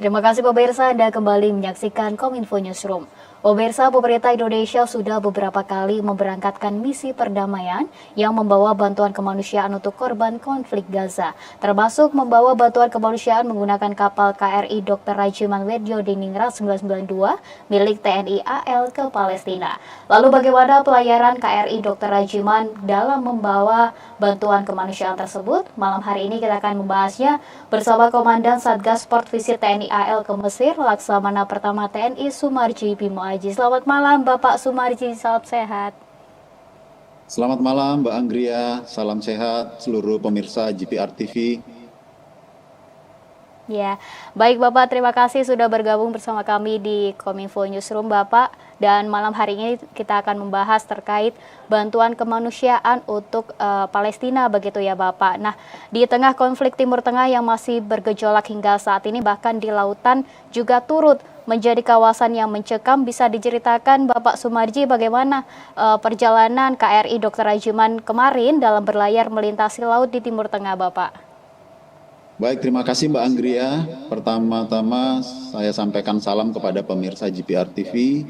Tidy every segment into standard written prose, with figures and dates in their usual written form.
Terima kasih pemirsa, Anda kembali menyaksikan Kominfo Newsroom. Pemirsa, pemerintah Indonesia sudah beberapa kali memberangkatkan misi perdamaian yang membawa bantuan kemanusiaan untuk korban konflik Gaza, termasuk membawa bantuan kemanusiaan menggunakan kapal KRI Dr. Rajiman Wedyo Diningrat 992 milik TNI AL ke Palestina. Lalu bagaimana pelayaran KRI Dr. Rajiman dalam membawa bantuan kemanusiaan tersebut? Malam hari ini kita akan membahasnya bersama Komandan Satgas Port Visit TNI AL ke Mesir, Laksamana Pertama TNI Sumarji Bimo Aji. Selamat malam Bapak Sumarji, salam sehat. Selamat malam Mbak Anggria, salam sehat seluruh pemirsa GPR TV. Ya, baik Bapak, terima kasih sudah bergabung bersama kami di Kominfo Newsroom Bapak. Dan malam hari ini kita akan membahas terkait bantuan kemanusiaan untuk Palestina begitu ya Bapak. Nah, di tengah konflik Timur Tengah yang masih bergejolak hingga saat ini, bahkan di lautan juga turut menjadi kawasan yang mencekam. Bisa diceritakan Bapak Sumarji bagaimana perjalanan KRI Dr. Rajiman kemarin dalam berlayar melintasi laut di Timur Tengah Bapak? Baik, terima kasih Mbak Anggria. Pertama-tama saya sampaikan salam kepada pemirsa GPR TV.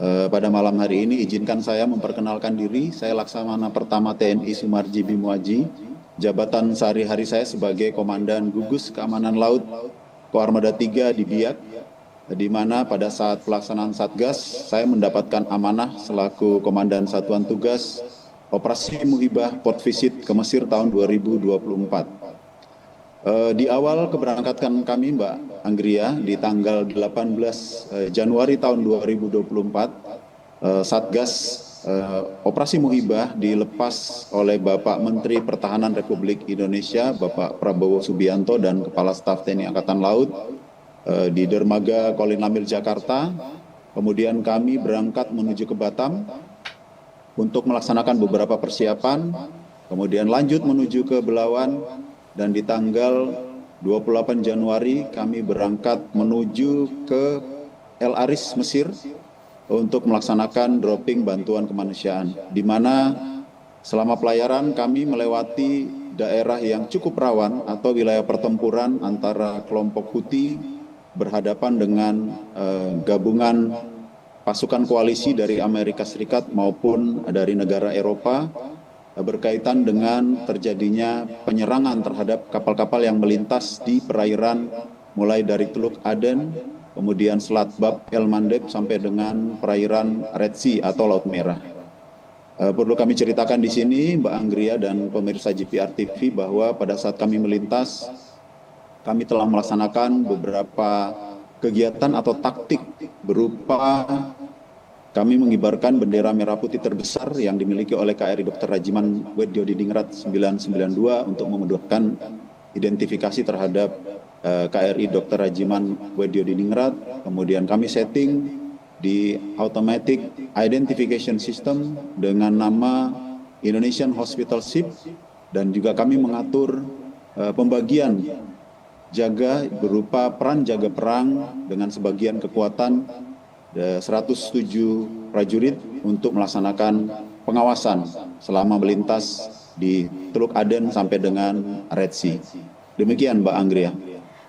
Pada malam hari ini izinkan saya memperkenalkan diri. Saya Laksamana Pertama TNI Sumarji Bimo Aji. Jabatan sehari-hari saya sebagai Komandan Gugus Keamanan Laut Koarmada 3 di Biak, di mana pada saat pelaksanaan Satgas saya mendapatkan amanah selaku Komandan Satuan Tugas Operasi Muhibah Port Visit ke Mesir tahun 2024. Di awal keberangkatan kami Mbak Anggria di tanggal 18 Januari tahun 2024, Satgas Operasi Muhibah dilepas oleh Bapak Menteri Pertahanan Republik Indonesia, Bapak Prabowo Subianto dan Kepala Staf TNI Angkatan Laut di Dermaga Kolin Lamil Jakarta. Kemudian kami berangkat menuju ke Batam untuk melaksanakan beberapa persiapan, kemudian lanjut menuju ke Belawan. Dan di tanggal 28 Januari kami berangkat menuju ke El Aris, Mesir untuk melaksanakan dropping bantuan kemanusiaan, di mana selama pelayaran kami melewati daerah yang cukup rawan atau wilayah pertempuran antara kelompok Houthi berhadapan dengan gabungan pasukan koalisi dari Amerika Serikat maupun dari negara Eropa, berkaitan dengan terjadinya penyerangan terhadap kapal-kapal yang melintas di perairan mulai dari Teluk Aden, kemudian Selat Bab El Mandeb sampai dengan perairan Red Sea atau Laut Merah. Perlu kami ceritakan di sini Mbak Anggria dan pemirsa GPR TV bahwa pada saat kami melintas, kami telah melaksanakan beberapa kegiatan atau taktik berupa kami mengibarkan bendera merah putih terbesar yang dimiliki oleh KRI Dr. Rajiman Wedyo Diningrat 992 untuk memudahkan identifikasi terhadap KRI Dr. Rajiman Wedyo Diningrat. Kemudian kami setting di Automatic Identification System dengan nama Indonesian Hospital Ship, dan juga kami mengatur pembagian jaga berupa peran jaga perang dengan sebagian kekuatan 107 prajurit untuk melaksanakan pengawasan selama melintas di Teluk Aden sampai dengan Red Sea. Demikian Mbak Anggria.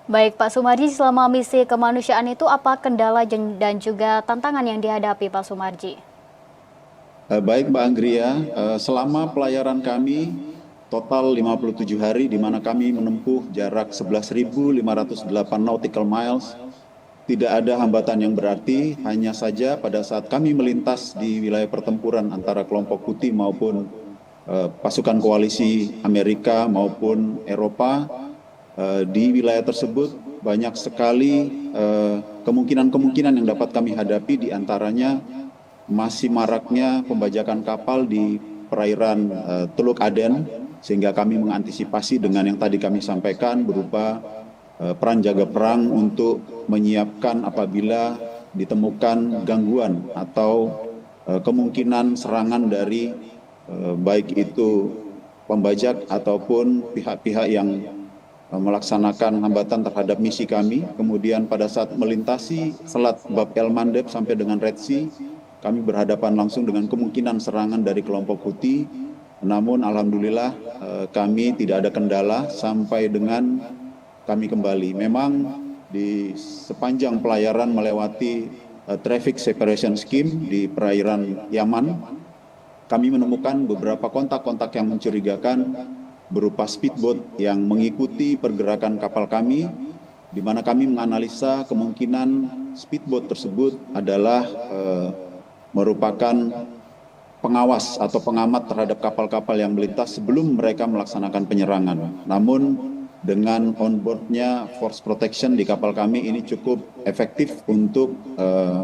Baik Pak Sumarji, selama misi kemanusiaan itu apa kendala dan juga tantangan yang dihadapi Pak Sumarji? Baik Mbak Anggria, selama pelayaran kami total 57 hari di mana kami menempuh jarak 11.508 nautical miles. Tidak ada hambatan yang berarti, hanya saja pada saat kami melintas di wilayah pertempuran antara kelompok Houthi maupun pasukan koalisi Amerika maupun Eropa, di wilayah tersebut banyak sekali kemungkinan-kemungkinan yang dapat kami hadapi, di antaranya masih maraknya pembajakan kapal di perairan Teluk Aden, sehingga kami mengantisipasi dengan yang tadi kami sampaikan berupa peran jaga perang untuk menyiapkan apabila ditemukan gangguan atau kemungkinan serangan dari baik itu pembajak ataupun pihak-pihak yang melaksanakan hambatan terhadap misi kami. Kemudian pada saat melintasi Selat Bab El Mandeb sampai dengan Red Sea, kami berhadapan langsung dengan kemungkinan serangan dari kelompok Houthi. Namun alhamdulillah kami tidak ada kendala sampai dengan kami kembali. Memang di sepanjang pelayaran melewati traffic separation scheme di perairan Yaman, kami menemukan beberapa kontak-kontak yang mencurigakan berupa speedboat yang mengikuti pergerakan kapal kami, di mana kami menganalisa kemungkinan speedboat tersebut adalah merupakan pengawas atau pengamat terhadap kapal-kapal yang melintas sebelum mereka melaksanakan penyerangan. Namun dengan onboardnya force protection di kapal kami ini cukup efektif untuk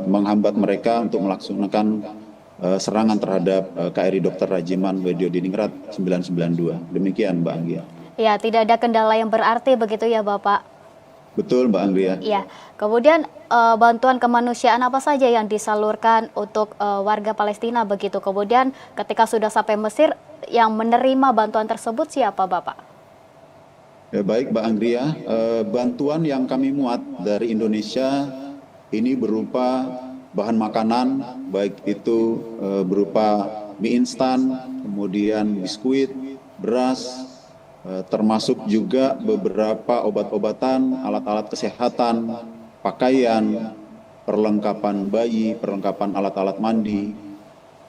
menghambat mereka untuk melaksanakan serangan terhadap KRI Dr. Rajiman Wedyo Diningrat 992. Demikian Mbak Anggia. Ya, tidak ada kendala yang berarti begitu ya Bapak? Betul Mbak Anggia. Ya, kemudian bantuan kemanusiaan apa saja yang disalurkan untuk warga Palestina begitu? Kemudian ketika sudah sampai Mesir, yang menerima bantuan tersebut siapa Bapak? Ya, baik Mbak Anggria, bantuan yang kami muat dari Indonesia ini berupa bahan makanan, baik itu berupa mie instan, kemudian biskuit, beras, termasuk juga beberapa obat-obatan, alat-alat kesehatan, pakaian, perlengkapan bayi, perlengkapan alat-alat mandi,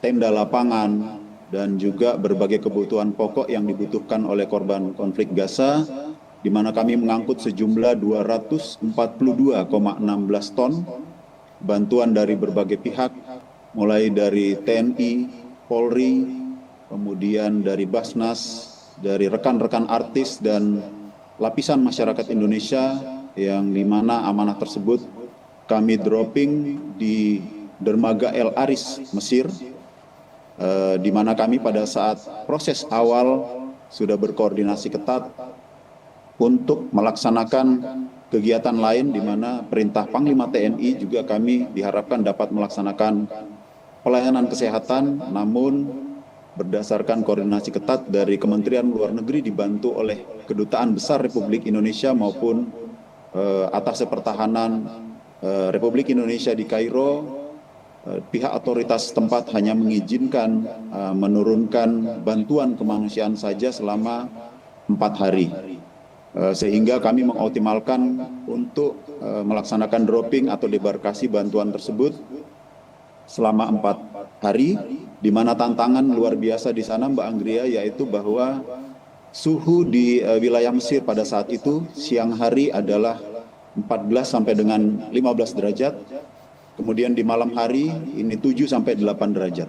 tenda lapangan, dan juga berbagai kebutuhan pokok yang dibutuhkan oleh korban konflik Gaza, di mana kami mengangkut sejumlah 242,16 ton bantuan dari berbagai pihak, mulai dari TNI, Polri, kemudian dari Basnas, dari rekan-rekan artis dan lapisan masyarakat Indonesia, yang di mana amanah tersebut kami dropping di dermaga El Aris, Mesir, di mana kami pada saat proses awal sudah berkoordinasi ketat untuk melaksanakan kegiatan lain, di mana perintah Panglima TNI juga kami diharapkan dapat melaksanakan pelayanan kesehatan, namun berdasarkan koordinasi ketat dari Kementerian Luar Negeri dibantu oleh Kedutaan Besar Republik Indonesia maupun Atasé Pertahanan Republik Indonesia di Kairo, pihak otoritas setempat hanya mengizinkan menurunkan bantuan kemanusiaan saja selama 4 hari. Sehingga kami mengoptimalkan untuk melaksanakan dropping atau debarkasi bantuan tersebut selama 4 hari, di mana tantangan luar biasa di sana Mbak Anggria, yaitu bahwa suhu di wilayah Mesir pada saat itu siang hari adalah 14 sampai dengan 15 derajat, kemudian di malam hari ini 7 sampai 8 derajat.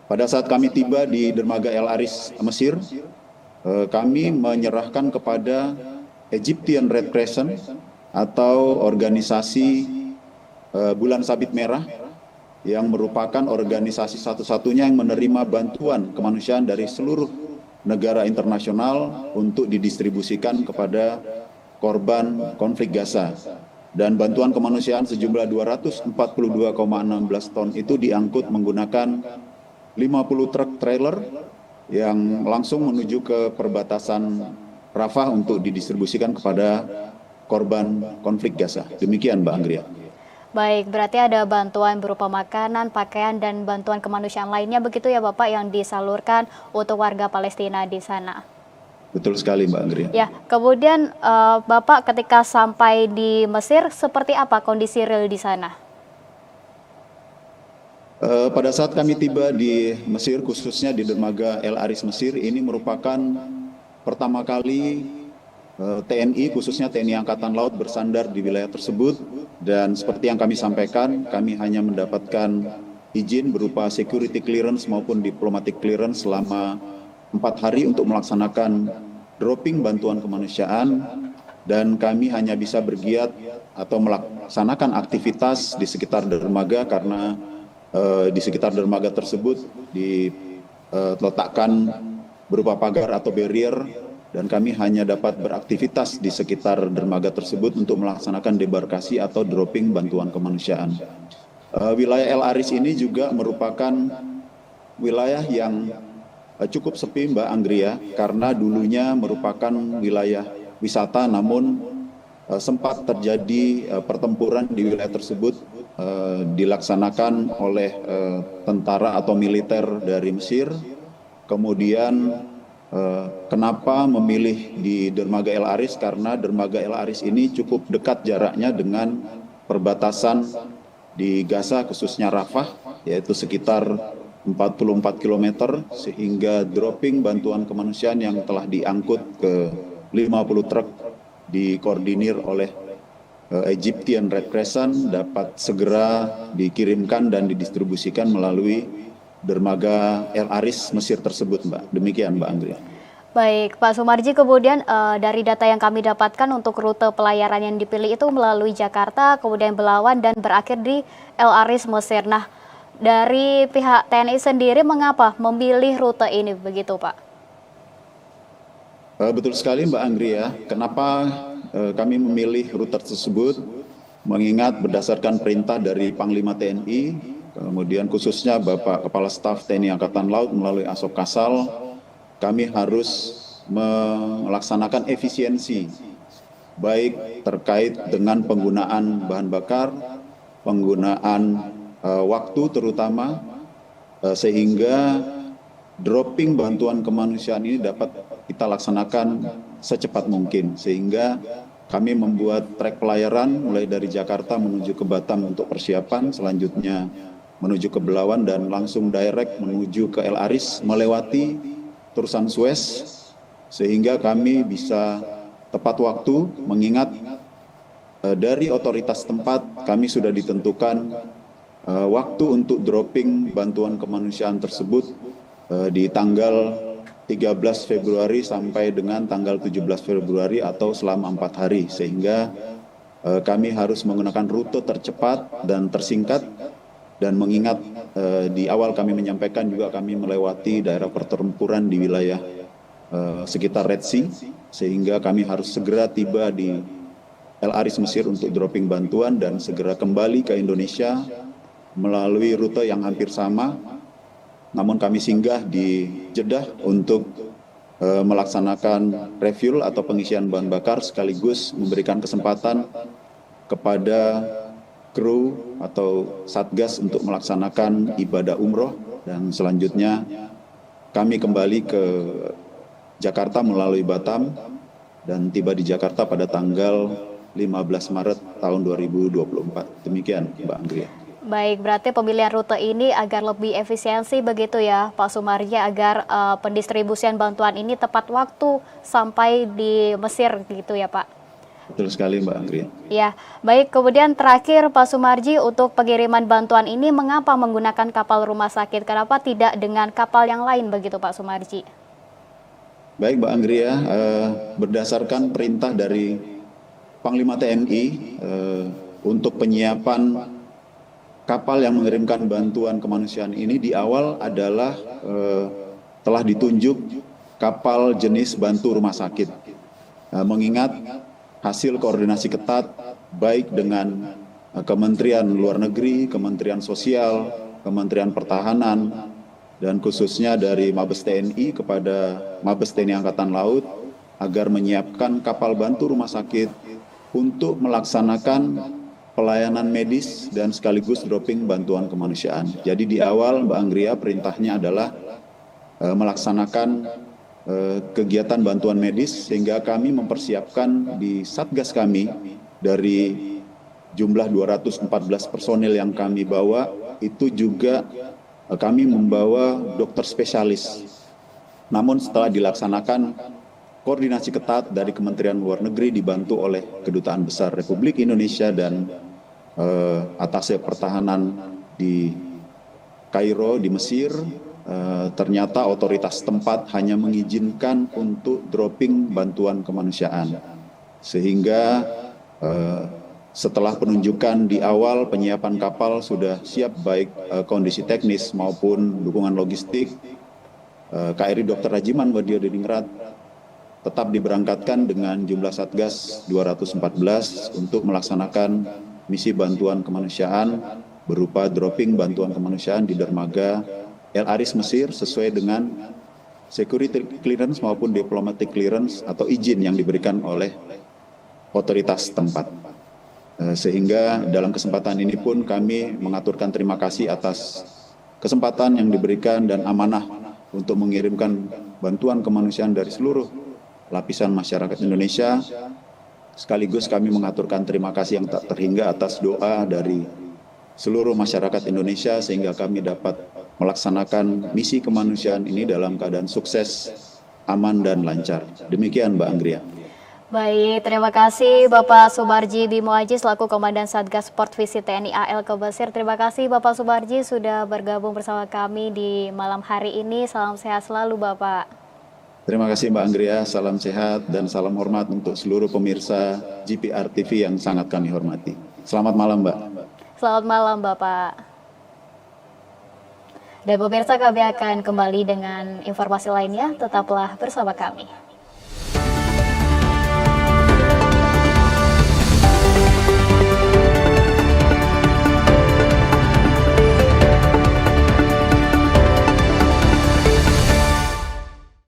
Pada saat kami tiba di dermaga El Aris, Mesir, kami menyerahkan kepada Egyptian Red Crescent atau organisasi Bulan Sabit Merah, yang merupakan organisasi satu-satunya yang menerima bantuan kemanusiaan dari seluruh negara internasional untuk didistribusikan kepada korban konflik Gaza. Dan bantuan kemanusiaan sejumlah 242,16 ton itu diangkut menggunakan 50 truk trailer yang langsung menuju ke perbatasan Rafah untuk didistribusikan kepada korban konflik Gaza. Demikian Mbak Anggria. Baik, berarti ada bantuan berupa makanan, pakaian, dan bantuan kemanusiaan lainnya begitu ya Bapak yang disalurkan untuk warga Palestina di sana. Betul sekali Mbak Anggria. Ya, kemudian Bapak ketika sampai di Mesir, seperti apa kondisi real di sana? Pada saat kami tiba di Mesir, khususnya di dermaga El Aris Mesir, ini merupakan pertama kali TNI, khususnya TNI Angkatan Laut bersandar di wilayah tersebut, dan seperti yang kami sampaikan, kami hanya mendapatkan izin berupa security clearance maupun diplomatic clearance selama 4 hari untuk melaksanakan dropping bantuan kemanusiaan, dan kami hanya bisa bergiat atau melaksanakan aktivitas di sekitar dermaga karena di sekitar dermaga tersebut diletakkan berupa pagar atau barrier, dan kami hanya dapat beraktivitas di sekitar dermaga tersebut untuk melaksanakan debarkasi atau dropping bantuan kemanusiaan. Wilayah El Aris ini juga merupakan wilayah yang cukup sepi Mbak Anggria, karena dulunya merupakan wilayah wisata, namun sempat terjadi pertempuran di wilayah tersebut dilaksanakan oleh tentara atau militer dari Mesir. Kemudian Kenapa memilih di Dermaga El Aris? Karena Dermaga El Aris ini cukup dekat jaraknya dengan perbatasan di Gaza, khususnya Rafah, yaitu sekitar 44 km, sehingga dropping bantuan kemanusiaan yang telah diangkut ke 50 truk dikoordinir oleh Egyptian Red Crescent dapat segera dikirimkan dan didistribusikan melalui Dermaga El Aris Mesir tersebut, Mbak. Demikian, Mbak Andrea. Baik, Pak Sumarji, kemudian dari data yang kami dapatkan untuk rute pelayaran yang dipilih itu melalui Jakarta, kemudian Belawan, dan berakhir di El Aris Mesir. Nah, dari pihak TNI sendiri mengapa memilih rute ini begitu, Pak? Betul sekali, Mbak Andrea. Kenapa kami memilih rute tersebut? Mengingat berdasarkan perintah dari Panglima TNI, kemudian khususnya Bapak Kepala Staf TNI Angkatan Laut melalui Asop Kasal, kami harus melaksanakan efisiensi, baik terkait dengan penggunaan bahan bakar, penggunaan waktu terutama, sehingga dropping bantuan kemanusiaan ini dapat kita laksanakan secepat mungkin. Sehingga kami membuat trek pelayaran mulai dari Jakarta menuju ke Batam untuk persiapan, selanjutnya menuju ke Belawan dan langsung direct menuju ke El Aris melewati Terusan Suez, sehingga kami bisa tepat waktu, mengingat dari otoritas tempat kami sudah ditentukan waktu untuk dropping bantuan kemanusiaan tersebut di tanggal 13 Februari sampai dengan tanggal 17 Februari atau selama 4 hari, sehingga kami harus menggunakan rute tercepat dan tersingkat. Dan mengingat di awal kami menyampaikan juga kami melewati daerah pertempuran di wilayah sekitar Red Sea, sehingga kami harus segera tiba di El Aris Mesir untuk dropping bantuan dan segera kembali ke Indonesia melalui rute yang hampir sama. Namun kami singgah di Jeddah untuk melaksanakan refuel atau pengisian bahan bakar, sekaligus memberikan kesempatan kepada kru atau satgas untuk melaksanakan ibadah umroh, dan selanjutnya kami kembali ke Jakarta melalui Batam dan tiba di Jakarta pada tanggal 15 Maret tahun 2024. Demikian, Mbak Andrea. Baik, berarti pemilihan rute ini agar lebih efisiensi begitu ya Pak Sumarji, agar pendistribusian bantuan ini tepat waktu sampai di Mesir gitu ya Pak? Betul sekali, Mbak Andrea. Ya, baik. Kemudian terakhir Pak Sumarji, untuk pengiriman bantuan ini mengapa menggunakan kapal rumah sakit? Kenapa tidak dengan kapal yang lain begitu Pak Sumarji? Baik, Mbak Andrea, berdasarkan perintah dari Panglima TNI untuk penyiapan kapal yang mengirimkan bantuan kemanusiaan ini di awal adalah telah ditunjuk kapal jenis bantu rumah sakit. Mengingat hasil koordinasi ketat baik dengan Kementerian Luar Negeri, Kementerian Sosial, Kementerian Pertahanan, dan khususnya dari Mabes TNI kepada Mabes TNI Angkatan Laut agar menyiapkan kapal bantu rumah sakit untuk melaksanakan pelayanan medis dan sekaligus dropping bantuan kemanusiaan. Jadi di awal, Mbak Andrea, perintahnya adalah melaksanakan kegiatan bantuan medis, sehingga kami mempersiapkan di Satgas kami dari jumlah 214 personil yang kami bawa, itu juga kami membawa dokter spesialis. Namun setelah dilaksanakan koordinasi ketat dari Kementerian Luar Negeri dibantu oleh Kedutaan Besar Republik Indonesia dan Atase Pertahanan di Kairo di Mesir, ternyata otoritas tempat hanya mengizinkan untuk dropping bantuan kemanusiaan. Sehingga setelah penunjukan di awal, penyiapan kapal sudah siap baik kondisi teknis maupun dukungan logistik, KRI Dr. Rajiman Wadio Diningrat tetap diberangkatkan dengan jumlah Satgas 214 untuk melaksanakan misi bantuan kemanusiaan berupa dropping bantuan kemanusiaan di dermaga El Aris Mesir sesuai dengan security clearance maupun diplomatic clearance atau izin yang diberikan oleh otoritas tempat. Sehingga dalam kesempatan ini pun kami mengaturkan terima kasih atas kesempatan yang diberikan dan amanah untuk mengirimkan bantuan kemanusiaan dari seluruh lapisan masyarakat Indonesia. Sekaligus kami mengaturkan terima kasih yang tak terhingga atas doa dari seluruh masyarakat Indonesia sehingga kami dapat melaksanakan misi kemanusiaan ini dalam keadaan sukses, aman, dan lancar. Demikian Mbak Anggria. Baik, terima kasih Bapak Subarji Bimo Aji selaku Komandan Satgas Sport Visit TNI AL Kebasir. Terima kasih Bapak Subarji sudah bergabung bersama kami di malam hari ini. Salam sehat selalu Bapak. Terima kasih Mbak Anggria, salam sehat dan salam hormat untuk seluruh pemirsa GPR TV yang sangat kami hormati. Selamat malam Mbak. Selamat malam Bapak. Dan pemirsa, kami akan kembali dengan informasi lainnya, tetaplah bersama kami.